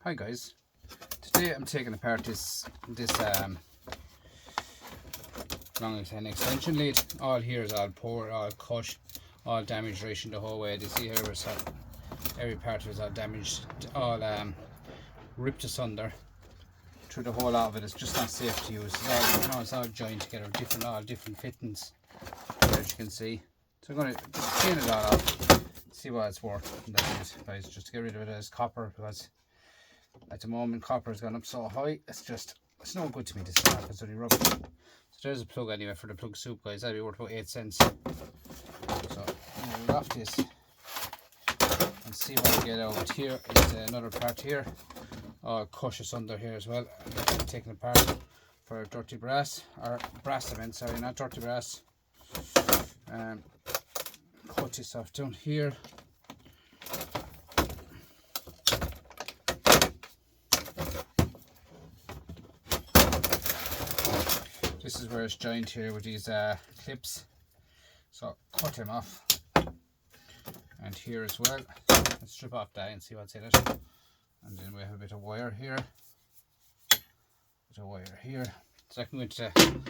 Hi guys, today I'm taking apart this long extension lead. All here is all poor, all cut, all damaged racing the whole way. You see here is every part of it is all damaged, all ripped asunder through the whole lot of it. It's just not safe to use. It's all, you know, it's all joined together, all different fittings, as you can see. So I'm going to just clean it all off, see what it's worth. And that's it, guys, just to get rid of it as copper, because at the moment copper has gone up so high, it's no good to me, this stuff. It's only rubbish. So there's a plug anyway for the plug soup, guys. That'd be worth about 8 cents. So I'm going off this and see what I get out here. Is another part here, all cut asunder here as well. I'm taking apart for dirty brass, or brass cement, sorry, not dirty brass. Cut this off down here. This is where it's joined here with these clips, so cut them off, and here as well. Let's strip off that and see what's in it. And then we have a bit of wire here, so I can go into the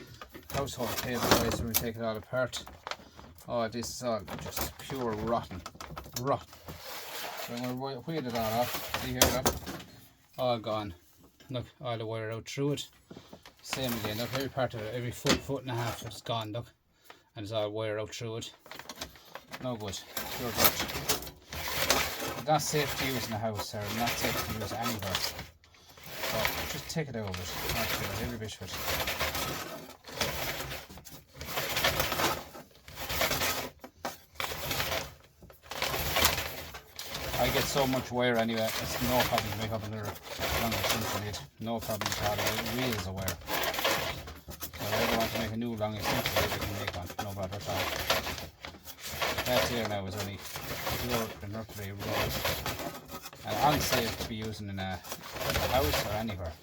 household cable, guys, when we take it all apart. Oh, this is all just pure rotten. So I'm going to wheel it all off. See here, look, all gone. Look, all the wire out through it. Same again, look, every part of it, every foot and a half it's gone, look, and it's all wire out through it. No good, pure dirt. Not safe to use in the house, or not safe to use anywhere. So just take it out of it, every bit of it. I get so much wire anyway, it's no problem to make up another long extension lead. No problem at all, reels of wire. So if I ever want to make a new long extension lead, I can make one, no bother at all. That here now is only pure mercury rolls, and unsafe to be using in a house or anywhere.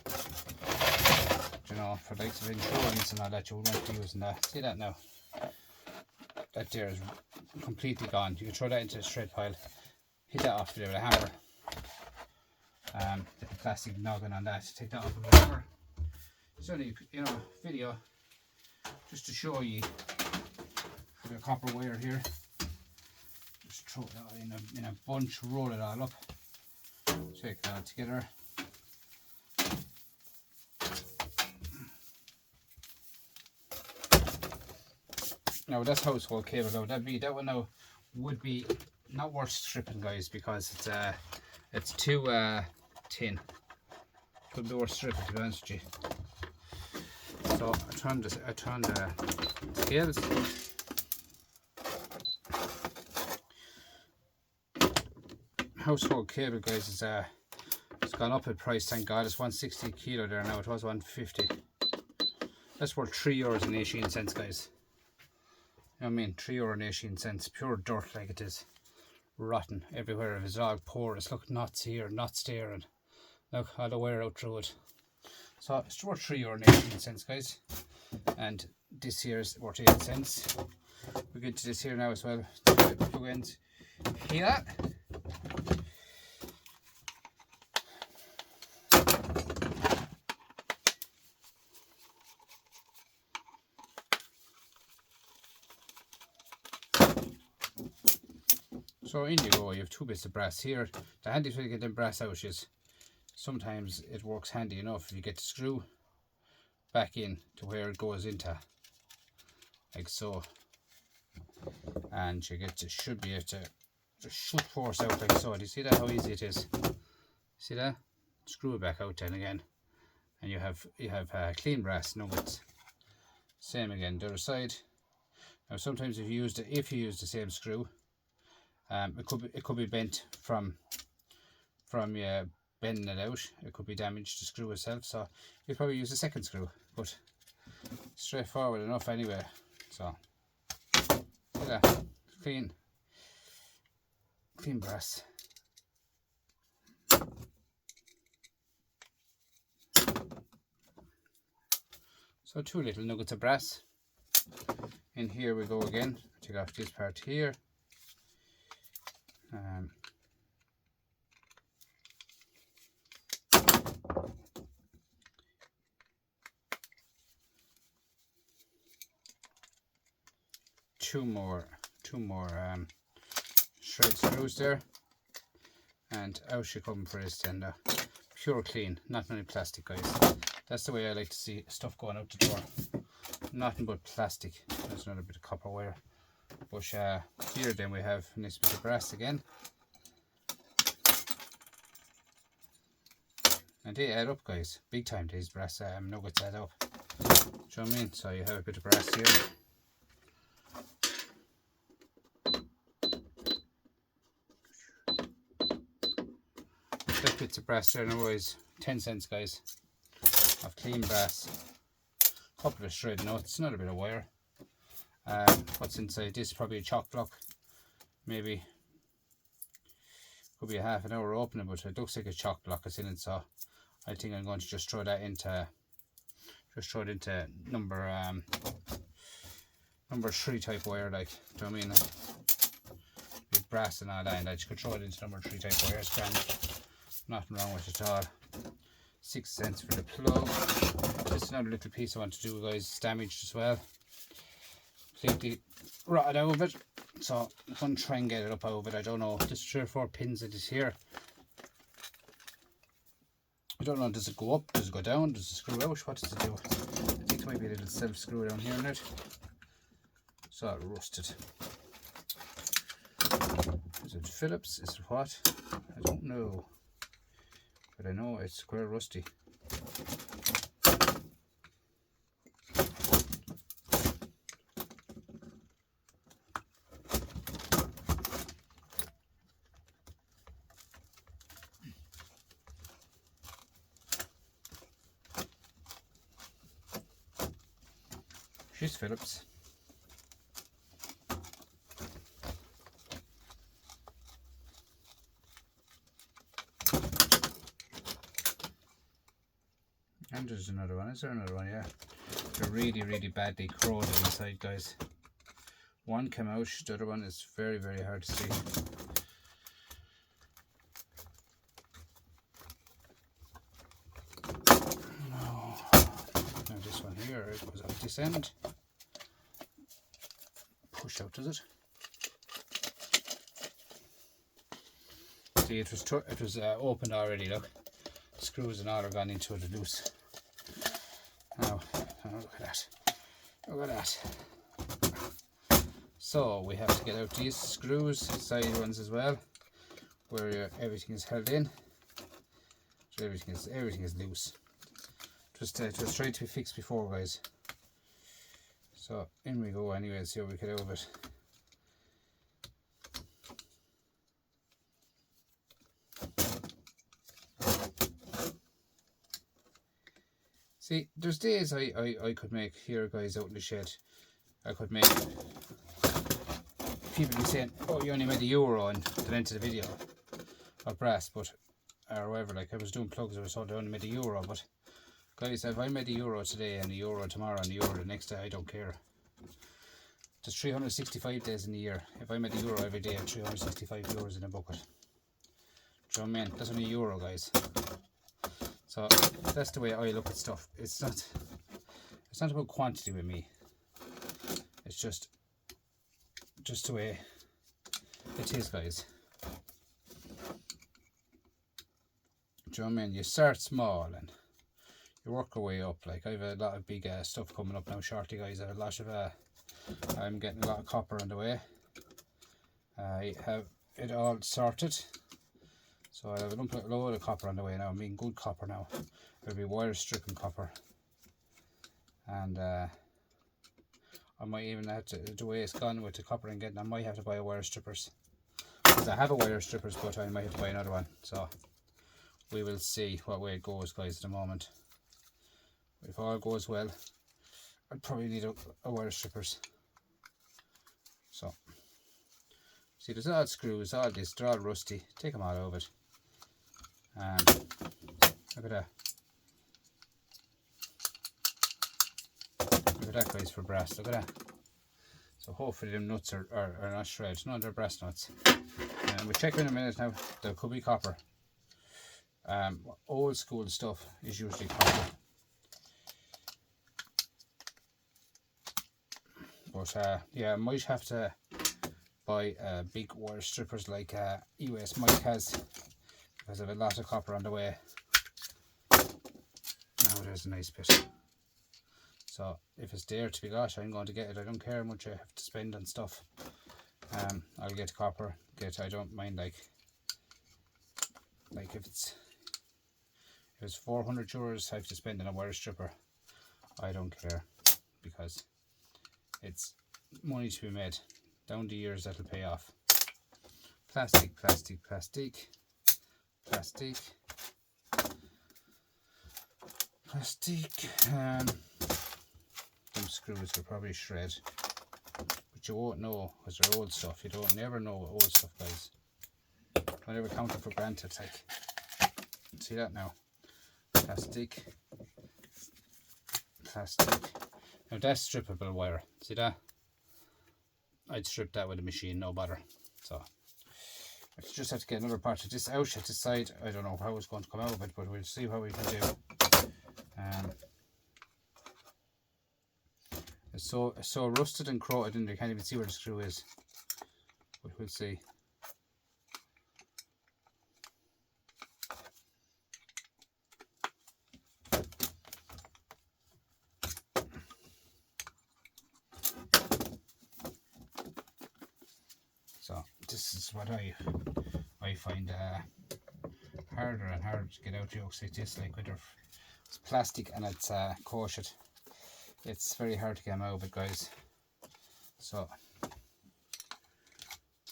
You know, for likes of insurance and all that, you wouldn't be using that. See that now? That there is completely gone. You can throw that into a shred pile. Hit that off there with a hammer. Get the plastic noggin on that. Take that off with a hammer. It's only, you know, video just to show you the copper wire here. Just throw it all in a bunch, roll it all up. Take that together. Now that's household cable. Now that one now would be not worth stripping, guys, because it's too thin. Could be worth stripping, to be honest with you. So I turned the scales. Household cable, guys, is it's gone up in price, thank God. It's 160 kilo there now. It was 150. That's worth €3.18, guys. You know what I mean? €3.18. Pure dirt, like it is. Rotten everywhere. If it's all poor, it's look knots here, knots there, and look all the wire out through it. So it's worth €3.18, guys, and this here is worth 8 cents. We get to this here now as well. Plug ends here. So in you go, you have 2 bits of brass here. The handy way to get them brass out is sometimes it works handy enough if you get the screw back in to where it goes into, like so, and you get to, should be able to just shoot force out like so. Do you see that, how easy it is? See that? Screw it back out then again, and you have clean brass nuggets. Same again the other side. Now sometimes if you use the same screw, it could be bent from bending it out. It could be damaged, the screw itself, so you probably use a second screw, but straightforward enough anyway. So look at that, clean brass. So 2 little nuggets of brass. In here we go again. Take off this part here. two more shred screws there, and out she come for this then. Pure clean, not many plastic, guys. That's the way I like to see stuff going out the door. Nothing but plastic. There's another bit of copper wire. But here then we have a nice bit of brass again. And they add up, guys. Big time, these brass nuggets add up. Do you know what I mean? So you have a bit of brass here. That bits of brass there, no worries. 10 cents, guys, of clean brass. Couple of shred nuts, another bit of wire. What's inside this? Probably a chalk block. Maybe could be a half an hour opening, but it looks like a chalk block is in it. So I think I'm going to just throw that into number 3 type wire, like. Do you know what I mean? With brass and all that, and I just could throw it into number 3 type wire. It's grand. Nothing wrong with it at all. 6 cents for the plug. Just another little piece I want to do, guys. It's damaged as well. Completely rotted out of it. So I'm going to try and get it up out of it. I don't know. There's 3 or 4 pins in this here. I don't know. Does it go up? Does it go down? Does it screw out? What does it do? I think there might be a little self screw down here in it. So it rusted. Is it Phillips? Is it what? I don't know. But I know it's square rusty. She's Phillips. And there's another one. Is there another one? Yeah. They're really, really badly corroded inside, guys. One came out, the other one is very, very hard to see. Now this one here, it goes out this end. Push out, does it? See, it was opened already. Look, screws and all are gone into it loose. Now, look at that. Look at that. So we have to get out these screws, side ones as well, where everything is held in. So everything is loose. It was tried to be fixed before, guys. So in we go anyway, see how we get out of it. See, there's days I could make here, guys, out in the shed. I could make people be saying, oh, you only made €1 on the length of the video of brass, but or whatever. Like, I was doing plugs, I was told I only made €1, but guys, if I made €1 today and €1 tomorrow and €1 the next day, I don't care. There's 365 days in a year. If I made €1 every day, I have €365 in a bucket. Do you know what I mean? That's only €1, guys. So that's the way I look at stuff. It's not about quantity with me. It's just the way it is, guys. Do you know what I mean? You start small and you work your way up. Like, I have a lot of big stuff coming up now shortly, guys. I have a lot of I'm getting a lot of copper on the way. I have it all sorted. So I have a load of copper on the way now. I mean, good copper now. There'll be wire stripping copper. And I might even have to, the way it's gone with the copper I'm getting, I might have to buy a wire strippers. Because I have a wire strippers, but I might have to buy another one. So we will see what way it goes, guys, at the moment. If all goes well, I'd probably need a wire strippers. So, see, there's all screws, all this, they're all rusty. Take them all out of it. And look at that. Look at that, guys, for brass. Look at that. So hopefully them nuts are not shred. No, they're brass nuts. And we'll check in a minute now. There could be copper. Old school stuff is usually copper. But But yeah, I might have to buy big wire strippers like US Mike has, because I have a lot of copper on the way. Now there's a nice bit. So if it's there to be got, I'm going to get it. I don't care how much I have to spend on stuff. I'll get copper. I don't mind like if it's 400 euros I have to spend on a wire stripper. I don't care, because it's money to be made. Down the years that'll pay off. Plastic, plastic, plastic, plastic, plastic. Them screws will probably shred, but you won't know because they're old stuff. You don't never know old stuff, guys. Don't ever count it for granted. Like, see that now? Plastic, plastic. Now that's strippable wire. See that? I'd strip that with a machine, no bother. So I just have to get another part of this out at the side. I don't know how it's going to come out of it, but we'll see what we can do. It's so rusted and corroded in there, you can't even see where the screw is. But we'll see. So this is what I find harder and harder to get out yokes like this, like with it's plastic and it's coated. It's very hard to get them out of it, guys. So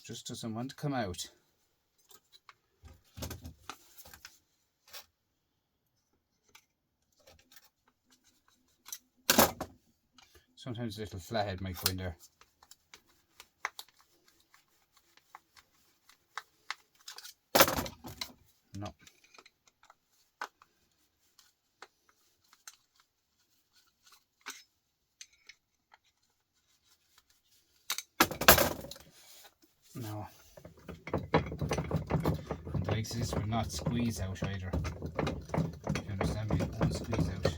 just doesn't want to come out. Sometimes a little flathead might go in there. No. No. And like this will not squeeze out either. If you understand me, it won't squeeze out.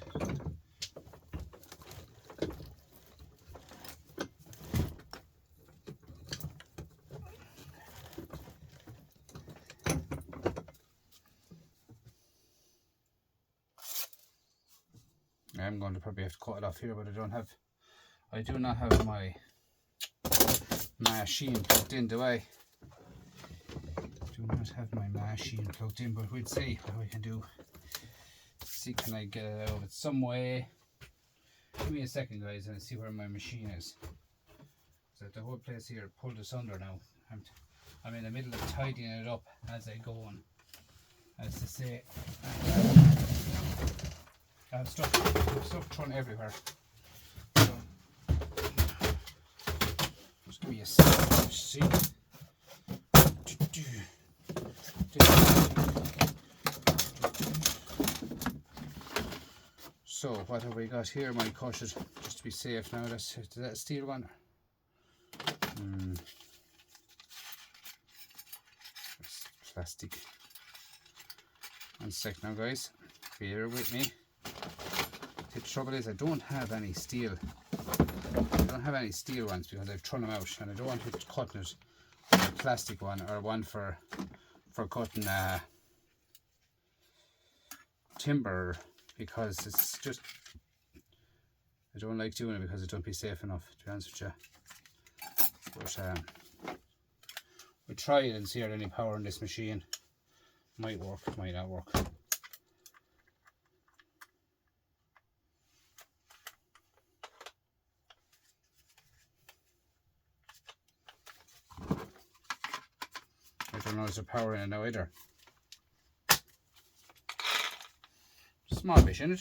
I'm going to probably have to cut it off here, but I do not have my machine plugged in, do I? Do not have my machine plugged in, but we'll see what we can do. See, can I get it out of it some way? Give me a second, guys, and see where my machine is. So the whole place here pulled asunder now. I'm in the middle of tidying it up as I go on, as to say. I have stuff thrown everywhere. So, just give me a second. See? So what have we got here? My cut it just to be safe now. Is that a steel one? It's plastic. 1 sec now, guys. Bear with me. The trouble is I don't have any steel. I don't have any steel ones because I've thrown them out, and I don't want to cut it with a plastic one or one for cutting timber, because it's just, I don't like doing it because it don't be safe enough, to be honest with you. But we'll try it and see if any power in this machine. Might work, might not work. I don't know if there's a power in it now either. Small bit in it.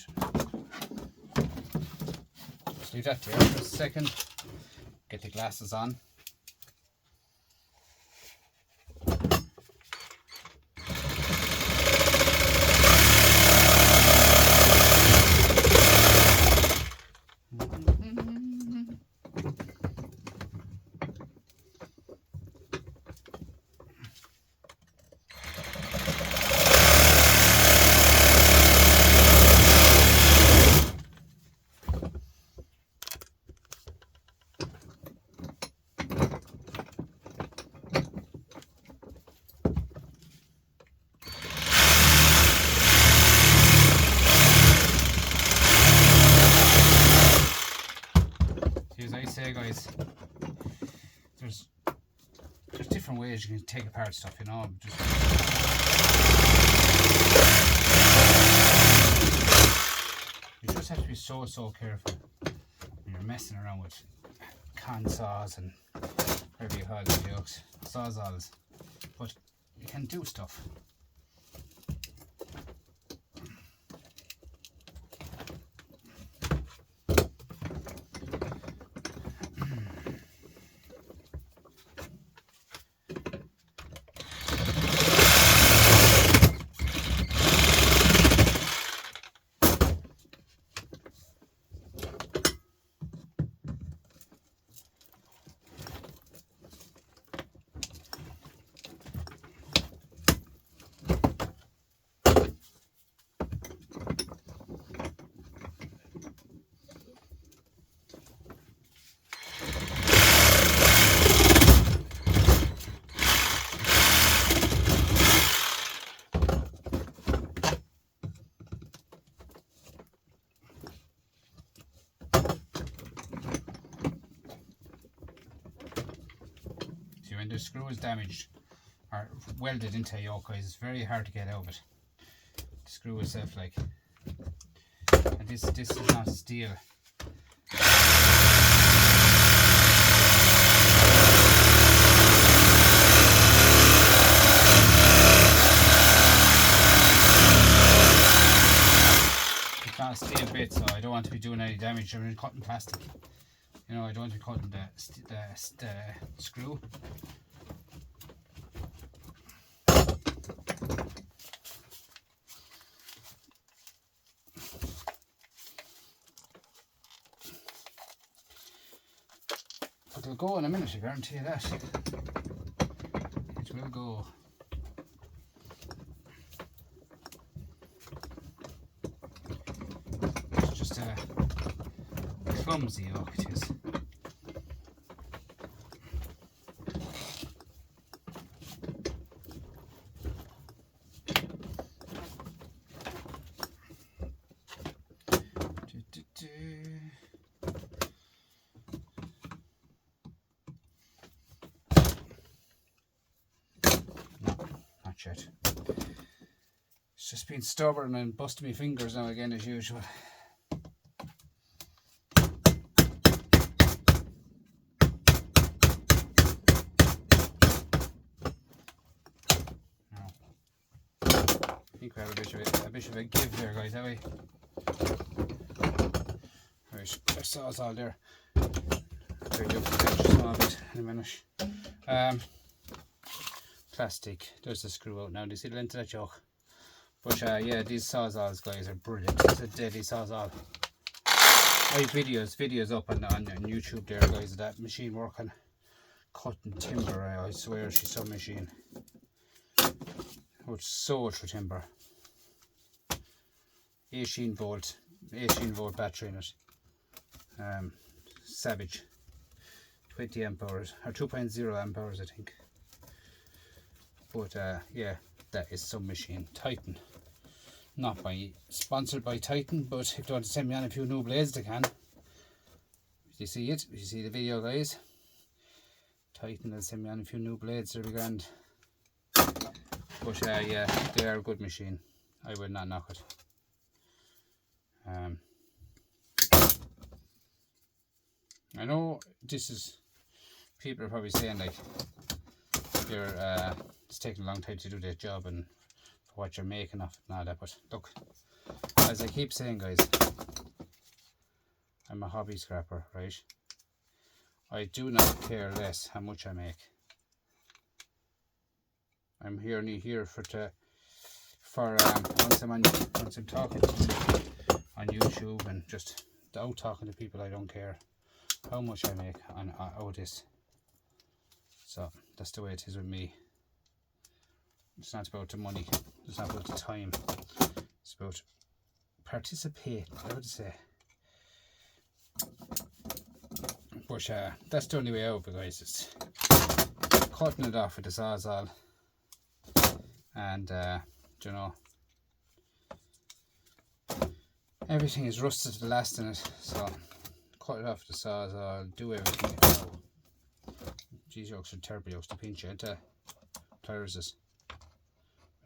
Just leave that there for a second. Get the glasses on. take apart stuff, you know. You just have to be so careful when you're messing around with can saws and whatever you call it, jokes, sawzalls. But you can do stuff. When the screw is damaged or welded into a yoke, guys, it's very hard to get out of it. The screw itself, like, and this is not steel. It's not a steel bit, so I don't want to be doing any damage. I'm cutting plastic. You know, I don't want to be cutting the screw. But it'll go in a minute, I guarantee you that. It will go. It's just a clumsy yoke, it is. Yet. It's just been stubborn and busting my fingers now again as usual. Now, I think we have a bit of a give there, guys, have we? Right, our saw's all there. Very good to touch a small bit in a minute. Plastic. There's the screw out now. Do you see the length of that yoke? But yeah, these sawzalls, guys, are brilliant. It's a deadly sawzall. I have videos up on YouTube there, guys, of that machine working, cutting timber. I swear she's some machine. It's so for timber. 18 volt battery in it. Savage. 20 amp hours or 2.0 amp hours, I think. But yeah, that is some machine. Titan, not sponsored by Titan, but if they want to send me on a few new blades, they can. If you see it, if you see the video, guys, Titan will send me on a few new blades. They'll be grand. But yeah, they are a good machine. I would not knock it. I know this is, people are probably saying like, you're it's taking a long time to do this job and for what you're making of it and all that, but look, as I keep saying, guys, I'm a hobby scrapper, right? I do not care less how much I make. I'm only here for once I'm talking on YouTube and just out talking to people, I don't care how much I make on out of this. So that's the way it is with me. It's not about the money, it's not about the time, it's about participate, I would say. But that's the only way out, guys. It's cutting it off with the sawzall, and you know, everything is rusted to the last in it, so cut it off with the sawzall, do everything. These yokes are terrible yokes to pinch into. pliers it.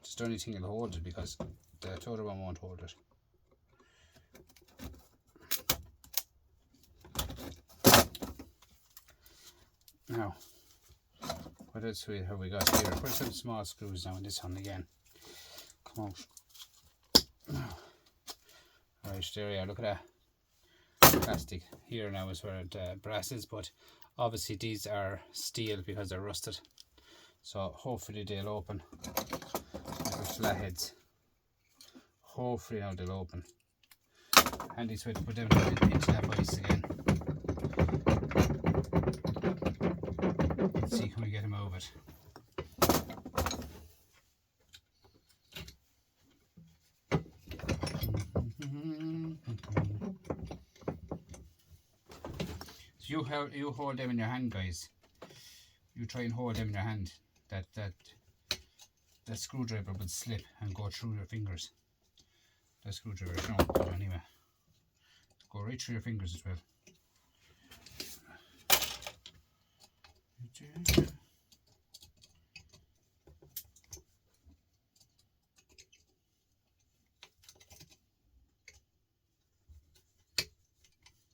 It's the only thing it'll hold it, because the other one won't hold it. Now, what else have we got here? Put some small screws now in this one again. Come out. Right, there we are. Look at that. Plastic here now is where the brass is, but obviously these are steel because they're rusted. So hopefully they'll open. They're flatheads. Hopefully now they'll open. Handy way to put them into that vise again. Let's see, can we get him over it? So you hold them in your hand, guys. You try and hold them in your hand. That screwdriver would slip and go through your fingers. That screwdriver, no, but anyway, go right through your fingers as well.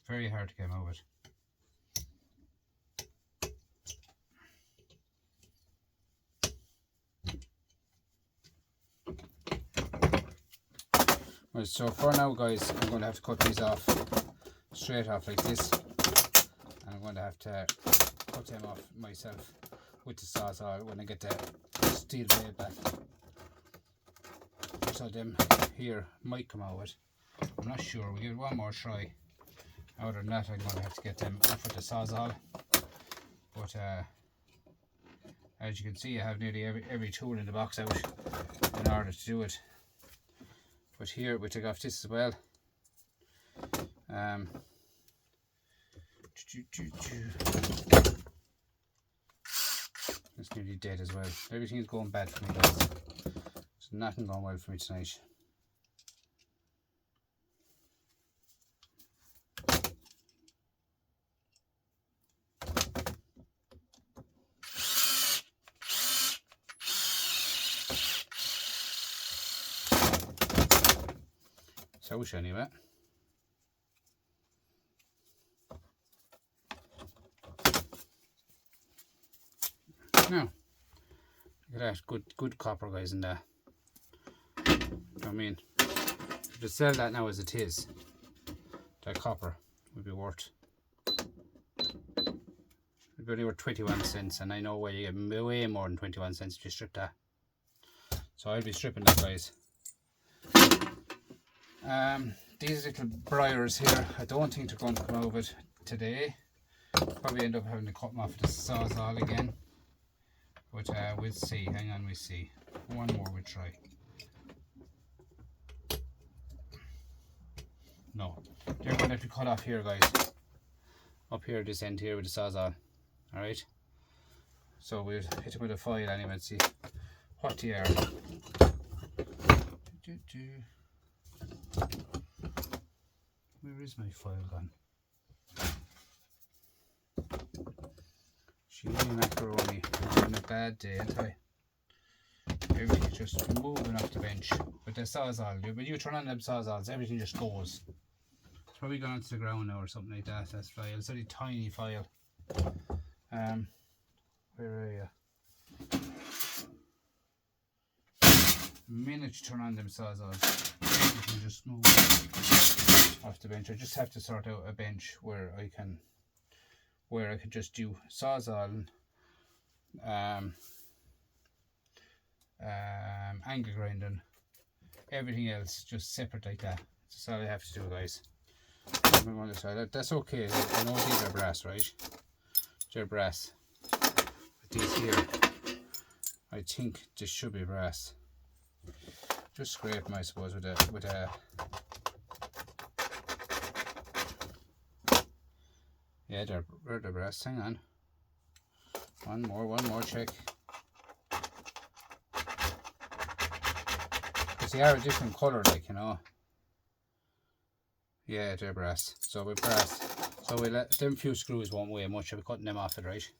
Very hard to get them out. Right, so for now, guys, I'm going to have to cut these off straight off like this, and I'm going to have to cut them off myself with the sawzall when I get the steel blade back. So them here might come out. I'm not sure. We'll give it one more try. Other than that, I'm going to have to get them off with the sawzall. But as you can see, I have nearly every tool in the box out in order to do it. But here we take off this as well. It's nearly dead as well. Everything is going bad for me, guys. There's nothing going well for me tonight. So anyway. Now, look at that, good copper, guys, in there. You know what I mean? If you sell that now as it is, that copper would be worth, it'd be only worth 21 cents, and I know where you get way more than 21 cents if you strip that. So I'll be stripping that, guys. These little briars here, I don't think they're going to come out of it today. Probably end up having to cut them off with the sawzall again. But we'll see. Hang on, we'll see. One more we'll try. No, they're going to have to cut off here, guys. Up here, this end here with the sawzall. Alright? So we'll hit them with a file anyway and see what they are. Where is my file gone? Chili macaroni. I'm having a bad day, ain't I? Everything's just moving off the bench. With the sawzall, when you turn on them sawzalls, everything just goes. It's probably gone onto the ground now or something like that. That's file. It's only a tiny file. Where are you? The minute you turn on them sawzalls, everything just moves off the bench. I just have to sort out a bench where I can just do sawzall, angle grinding, everything else just separate like that. That's all I have to do, guys. That's okay. I know these are brass, right? They're brass. But these here, I think this should be brass. Just scrape them, I suppose, with a yeah, they're brass. Hang on. One more check. Because they are a different colour, like, you know. Yeah, they're brass. So with brass, so we let them few screws won't weigh much. I'll be cutting them off it, right?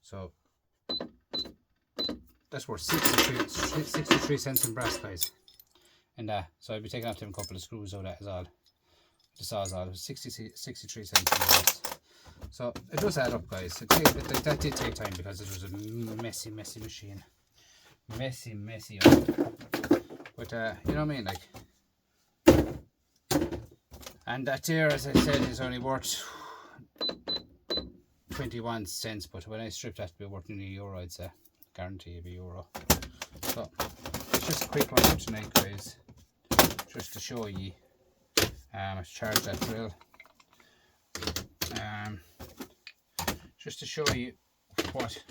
So that's worth 63 cents in brass, guys. And so I'll be taking out them couple of screws out of that as all. The sawzall, 63 cents in brass. So it does add up, guys. That did take time because it was a messy machine. Messy. But you know what I mean, like. And that there, as I said, is only worth 21 cents. But when I strip that, it'll be worth nearly €1, I'd say. Guarantee it'll be €1. So it's just a quick one for tonight, guys. Just to show you. I charge that drill. Just to show you what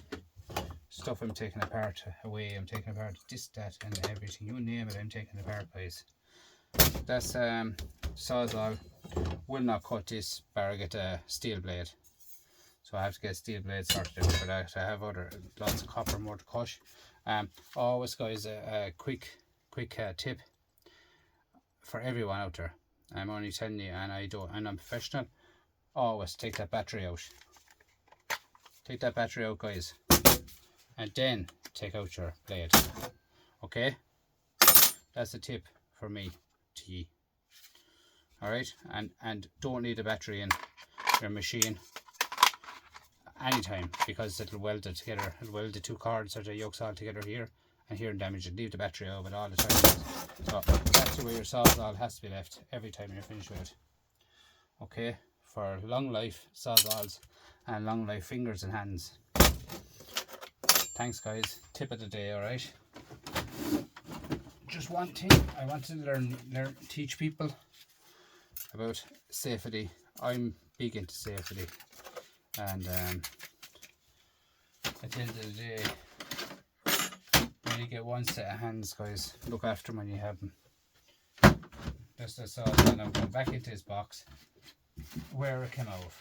stuff I'm taking apart away. I'm taking apart this, that, and everything. You name it, I'm taking apart, guys. That's sawzall will not cut this bar I get a steel blade. So I have to get a steel blade sorted out for that. I have lots of copper more to cut. Always, guys, a quick tip for everyone out there. I'm only telling you, and I'm professional. Always take that battery out. Take that battery out, guys, and then take out your blade. Okay, that's a tip for me to you. All right, and don't need a battery in your machine anytime, because it'll weld it together. It'll weld the two cords or the yokes all together here and here and damage it. Leave the battery out of it all the time. So that's the way your sawzall has to be left every time you're finished with it. Okay, for long life sawzalls and long life fingers and hands. Thanks, guys. Tip of the day. All right. Just one thing I want to teach people about safety. I'm big into safety, and at the end of the day, when you get one set of hands, guys, look after them when you have them. That's the sawzall. Now go back into this box where it came out.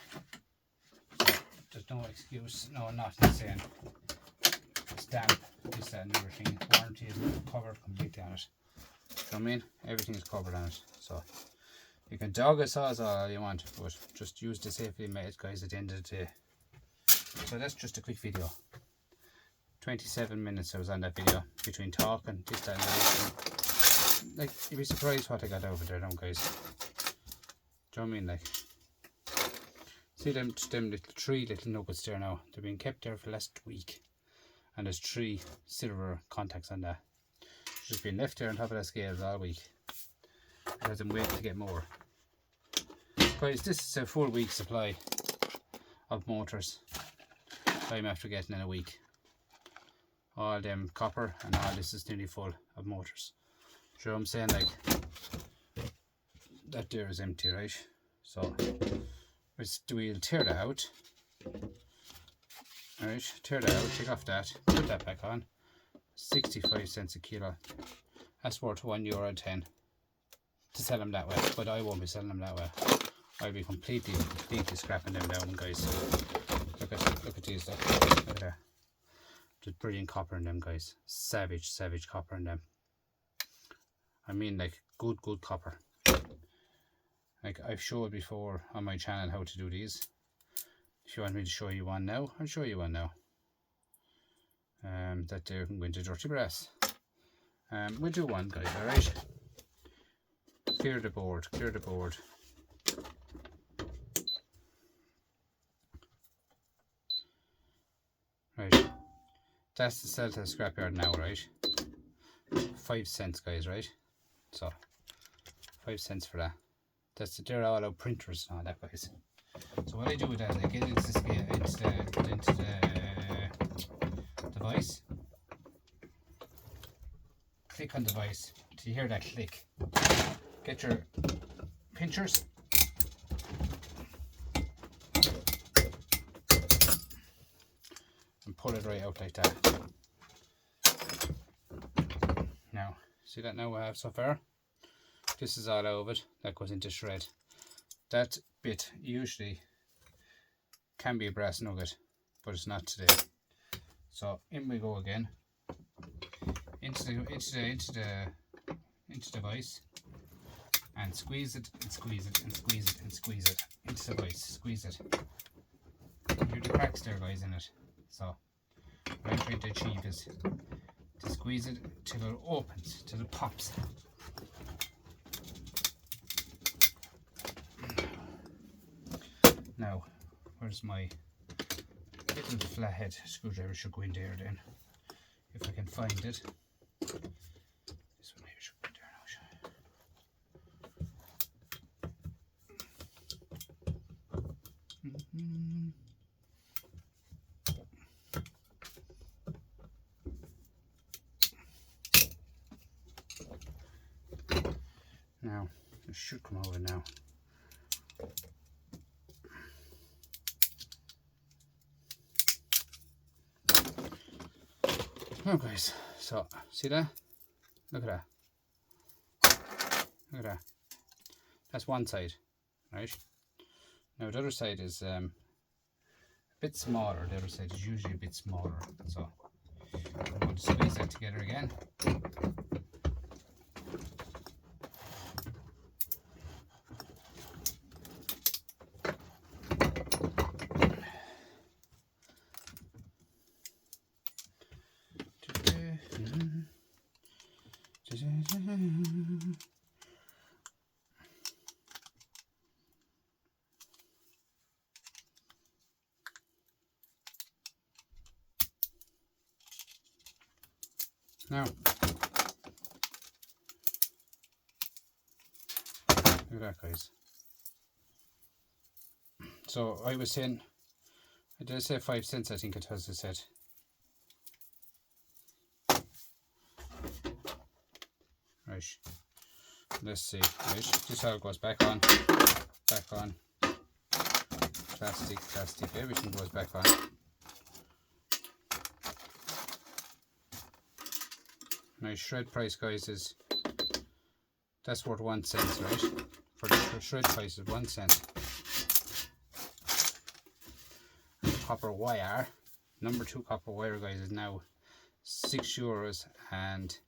There's no excuse. No, not saying stamp this, that, and everything. Warranty is covered completely on it. You know what I mean? Everything is covered on it. So you can dog a sawzall all you want, but just use the safety method, guys, at the end of the day. So that's just a quick video. 27 minutes I was on that video between talking, this, that, and everything. Like, you'd be surprised what I got over there now, guys. Do you know what I mean? Like, see them three little nuggets there now. They've been kept there for the last week. And there's 3 silver contacts on that. Just been left there on top of the scales all week. Because I'm waiting to get more. Guys, this is a full week supply of motors I'm after getting in a week. All them copper and all this is nearly full of motors. Sure, I'm saying, like, that there is empty, right? So we'll tear that out. Alright, tear that out, take off that, put that back on. 65 cents a kilo. That's worth €1.10 to sell them that way, but I won't be selling them that way. I'll be completely scrapping them down, guys. Look at these, look at that. Just brilliant copper in them, guys. Savage copper in them. I mean, like, good copper. Like, I've showed before on my channel how to do these. If you want me to show you one now, I'll show you one now. That there can go into dirty brass. We'll do one, guys, alright? Clear the board. Right. That's the sell to the scrapyard now, right? 5 cents, guys, right? So 5 cents for that. They're all out printers and all that, guys. So what I do with that, I get into the device. Click on device. Do you hear that click? Get your pinchers. And pull it right out like that. Now, see that now I have so far? This is all out of it. That goes into shred. That bit usually can be a brass nugget, but it's not today. So in we go again. Into the vise, and squeeze it and squeeze it and squeeze it and squeeze it into the vise. Squeeze it. Hear the cracks there, guys, in it. So what I'm trying to achieve is to squeeze it till it opens, till it pops. Now, where's my little flathead screwdriver? Should go in there then, if I can find it. This one maybe should go in there now. Now, it should come over now. Now guys, so see that? Look at that. Look at that. That's one side, right? Now the other side is a bit smaller. The other side is usually a bit smaller. So I'm going to squeeze that together again. Now, look at that, guys. So I was saying, did I say 5 cents? I think it was, I said. Right, let's see. Right, this all goes back on, plastic, everything goes back on. My shred price, guys, is that's worth 1 cent, right? For the shred price is 1 cent. And copper wire, number 2 copper wire, guys, is now €6 and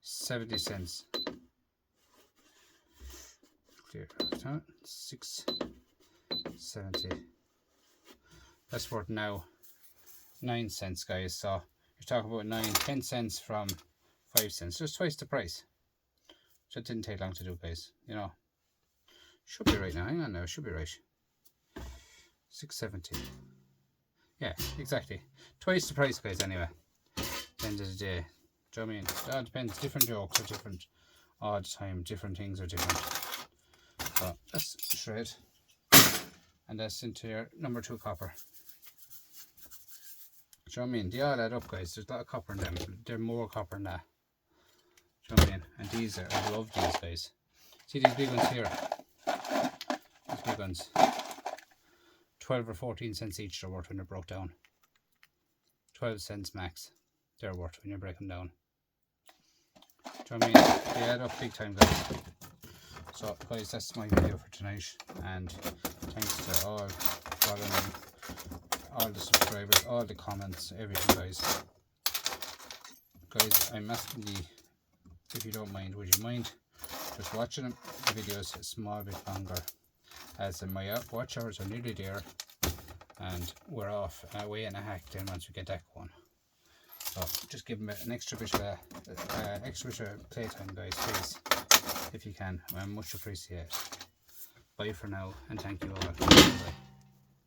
70 cents. Clear, 6.70. That's worth now 9 cents, guys. So you're talking about 9-10 cents from 5 cents, just twice the price. So it didn't take long to do, guys. You know, should be right now. Hang on now, should be right. 6.70. Yeah, exactly. Twice the price, guys. Anyway, at the end of the day, do you know what I mean? It all depends. Different jokes are different all the time. Different things are different. So that's shred, and that's into your number 2 copper. Do you know what I mean? They all add up, guys. There's a lot of copper in them. They're more copper than that. Do you know what I mean? And these are, I love these, guys. See these big ones here? These big ones. 12 or 14 cents each they're worth when they're broke down. 12 cents max they're worth when you break them down. Do you know what I mean? They add up big time, guys. So, guys, that's my video for tonight. And thanks to all following, all the subscribers, all the comments, everything, guys. Guys, I'm asking you, if you don't mind, would you mind just watching the videos a small bit longer, as my watch hours are nearly there, and we're off away in a hack then once we get that going. So just give them an extra bit of playtime, guys, please, if you can. I much appreciate it. Bye for now, and thank you all. Bye.